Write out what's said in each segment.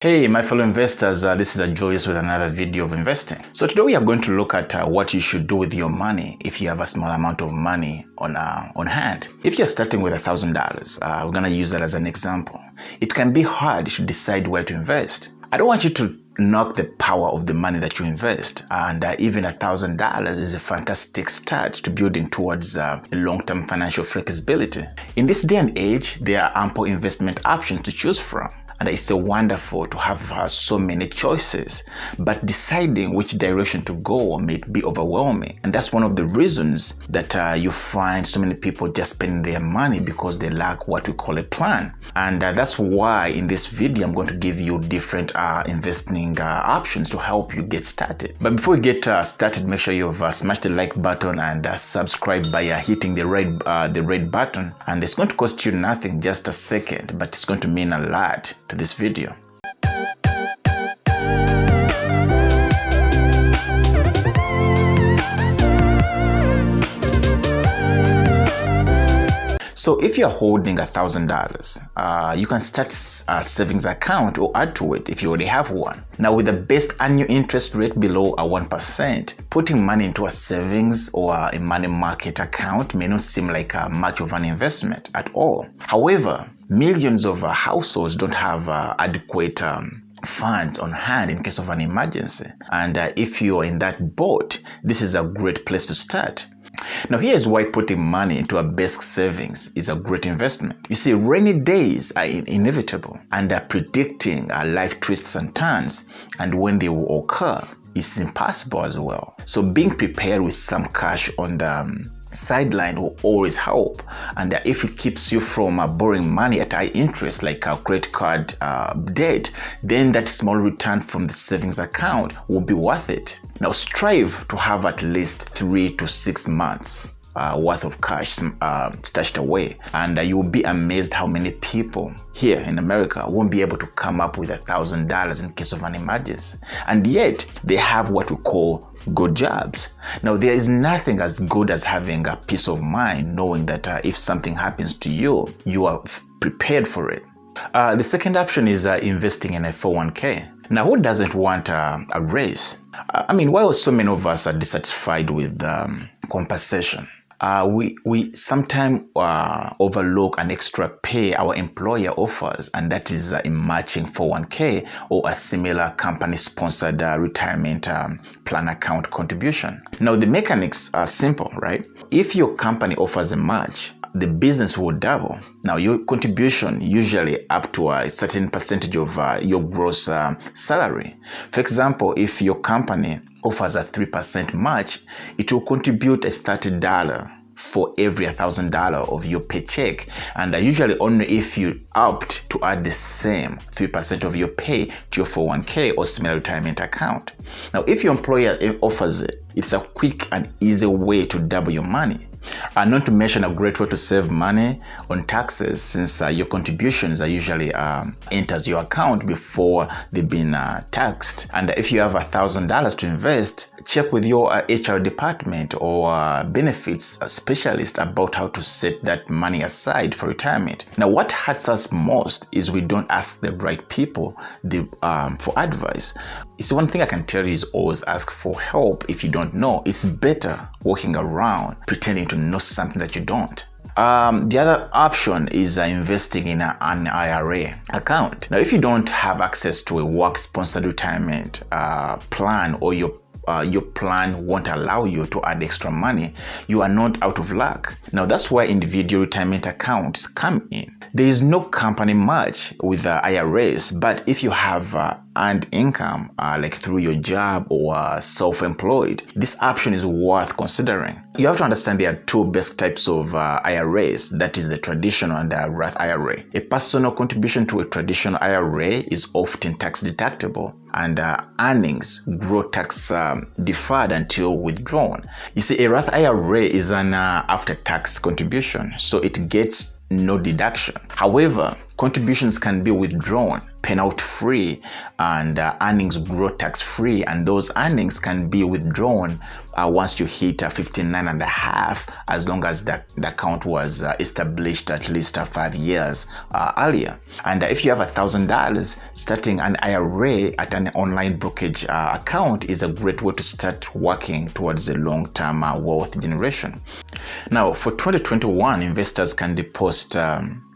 Hey my fellow investors, this is Julius with another video of investing. So today we are going to look at what you should do with your money if you have a small amount of money on hand. If you're starting with $1,000, we're going to use that as an example. It can be hard to decide where to invest. I don't want you to knock the power of the money that you invest, and even $1,000 is a fantastic start to building towards a long-term financial flexibility. In this day and age, there are ample investment options to choose from. And it's so wonderful to have so many choices, but deciding which direction to go may be overwhelming. And that's one of the reasons that you find so many people just spending their money because they lack what we call a plan. And that's why in this video, I'm going to give you different investing options to help you get started. But before we get started, make sure you've smashed the like button and subscribe by hitting the red button. And it's going to cost you nothing, just a second, but it's going to mean a lot to this video. So if you're holding $1,000, you can start a savings account or add to it if you already have one. Now, with the best annual interest rate below 1%, putting money into a savings or a money market account may not seem like much of an investment at all. However, millions of households don't have adequate funds on hand in case of an emergency. And if you're in that boat, this is a great place to start. Now, here's why putting money into a basic savings is a great investment. You see, rainy days are inevitable, and predicting life twists and turns and when they will occur is impossible as well. So being prepared with some cash on the sideline will always help, and if it keeps you from borrowing money at high interest like a credit card debt, then that small return from the savings account will be worth it. Now, strive to have at least 3 to 6 months worth of cash stashed away, and you will be amazed how many people here in America won't be able to come up with $1,000 in case of an emergency, and yet they have what we call good jobs. Now, there is nothing as good as having a peace of mind knowing that if something happens to you, you are prepared for it. The second option is investing in a 401k. Now, who doesn't want a raise? I mean, why so many of us are dissatisfied with compensation? We sometimes overlook an extra pay our employer offers, and that is a matching 401k or a similar company-sponsored retirement plan account contribution. Now, the mechanics are simple, right? If your company offers a match, the business will double. Now, your contribution usually up to a certain percentage of your gross salary. For example, if your company offers a 3% match, it will contribute a $30 for every $1,000 of your paycheck, and usually only if you opt to add the same 3% of your pay to your 401k or similar retirement account. Now, if your employer offers it, it's a quick and easy way to double your money. Not to mention a great way to save money on taxes, since your contributions are usually enters your account before they've been taxed. And if you have $1,000 to invest, check with your HR department or benefits specialist about how to set that money aside for retirement. Now, what hurts us most is we don't ask the right people for advice. It's one thing I can tell you is always ask for help if you don't know. It's better walking around pretending to know something that you don't. The other option is investing in an IRA account. Now, if you don't have access to a work-sponsored retirement plan, or your plan won't allow you to add extra money, you are not out of luck. Now, that's where individual retirement accounts come in. There is no company match with IRAs, but if you have earned income like through your job or self-employed, this option is worth considering. You have to understand there are two basic types of IRAs, that is the traditional and the Roth IRA. A personal contribution to a traditional IRA is often tax deductible, and earnings grow tax deferred until withdrawn. You see, a Roth IRA is an after-tax contribution, so it gets no deduction. However, Contributions can be withdrawn penalty free, and earnings grow tax free, and those earnings can be withdrawn once you hit 59.5, as long as the account was established at least 5 years earlier. And if you have $1,000, starting an IRA at an online brokerage account is a great way to start working towards a long-term wealth generation. Now, for 2021, investors can deposit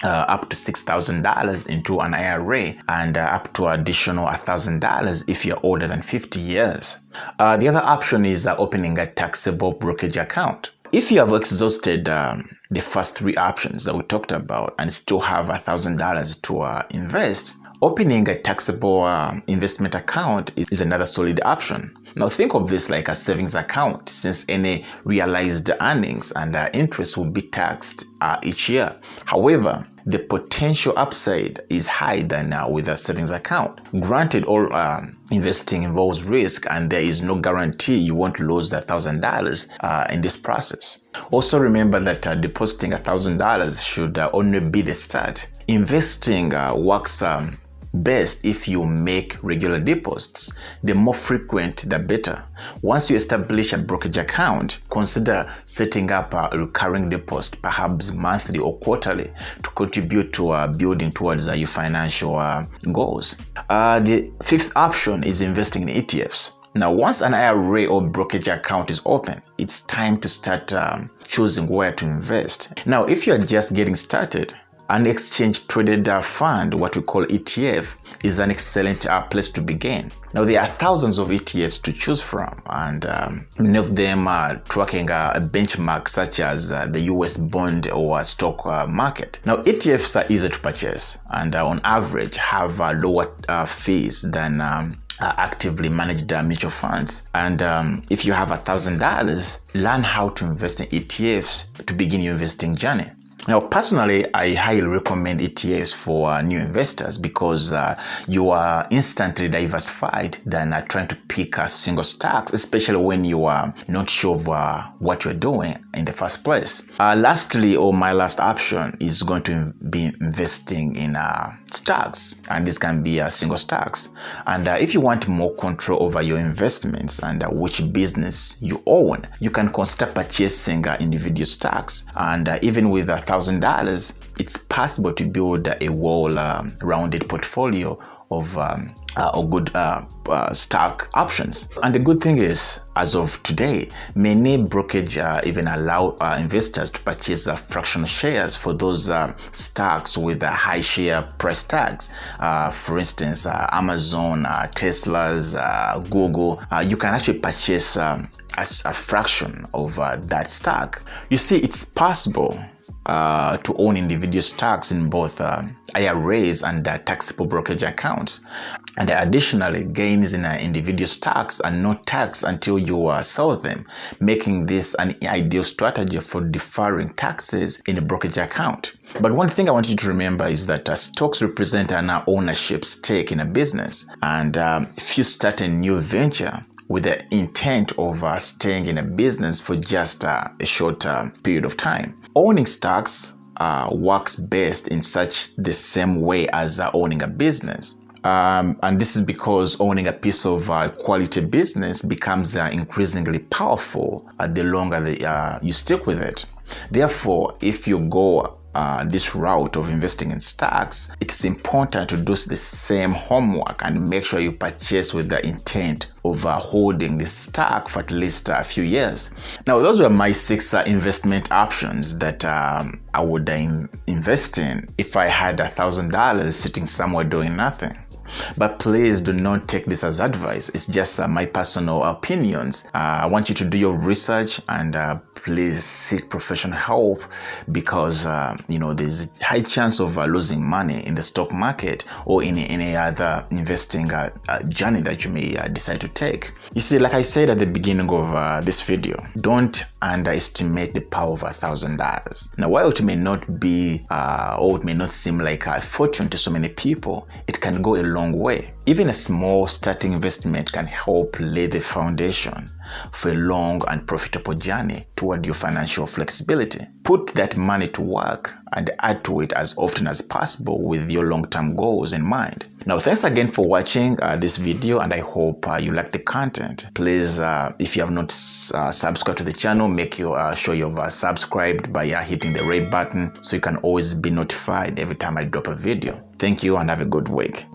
up to $6,000 into an IRA, and up to additional $1,000 if you're older than 50 years. The other option is opening a taxable brokerage account. If you have exhausted the first 3 options that we talked about and still have $1,000 to invest, opening a taxable investment account is another solid option. Now think of this like a savings account, since any realized earnings and interest will be taxed each year. However, the potential upside is higher than with a savings account. Granted, all investing involves risk, and there is no guarantee you won't lose the $1,000 in this process. Also remember that depositing $1,000 should only be the start. Investing works best if you make regular deposits. The more frequent, the better. Once you establish a brokerage account, consider setting up a recurring deposit, perhaps monthly or quarterly, to contribute to building towards your financial goals. The 5th option is investing in ETFs. Now, once an IRA or brokerage account is open, it's time to start choosing where to invest. Now, if you're just getting started, an exchange-traded fund, what we call ETF, is an excellent place to begin. Now, there are thousands of ETFs to choose from, and many of them are tracking a benchmark such as the US bond or stock market. Now, ETFs are easy to purchase and on average have lower fees than actively managed mutual funds. And if you have $1,000, learn how to invest in ETFs to begin your investing journey. Now, personally, I highly recommend ETFs for new investors because you are instantly diversified than trying to pick a single stocks, especially when you are not sure of what you're doing in the first place. Lastly, or my last option is going to be investing in stocks, and this can be single stocks. And if you want more control over your investments and which business you own, you can consider purchasing individual stocks. And even with $1,000, it's possible to build a well-rounded portfolio of good stock options. And the good thing is, as of today, many brokerage even allow investors to purchase fractional shares for those stocks with high share price tags. For instance, Amazon, Tesla's, Google. You can actually purchase as a fraction of that stock. You see, it's possible to own individual stocks in both IRAs and taxable brokerage accounts. And additionally, gains in individual stocks are not taxed until you sell them, making this an ideal strategy for deferring taxes in a brokerage account. But one thing I want you to remember is that stocks represent an ownership stake in a business. And if you start a new venture with the intent of staying in a business for just a short period of time, owning stocks works best in such the same way as owning a business. And this is because owning a piece of quality business becomes increasingly powerful the longer you stick with it. Therefore, if you go this route of investing in stocks, it's important to do the same homework and make sure you purchase with the intent of holding the stock for at least a few years. Now, those were my 6 investment options that I would invest in if I had $1,000 sitting somewhere doing nothing. But please do not take this as advice. It's just my personal opinions. I want you to do your research and please seek professional help because there's a high chance of losing money in the stock market or in any other investing journey that you may decide to take. You see, like I said at the beginning of this video, don't underestimate the power of $1,000. Now, while it may not be or it may not seem like a fortune to so many people, it can go a long long way. Even a small starting investment can help lay the foundation for a long and profitable journey toward your financial flexibility. Put that money to work and add to it as often as possible with your long-term goals in mind. Now, thanks again for watching this video, and I hope you like the content. Please, if you have not subscribed to the channel, make sure you've subscribed by hitting the red button so you can always be notified every time I drop a video. Thank you and have a good week.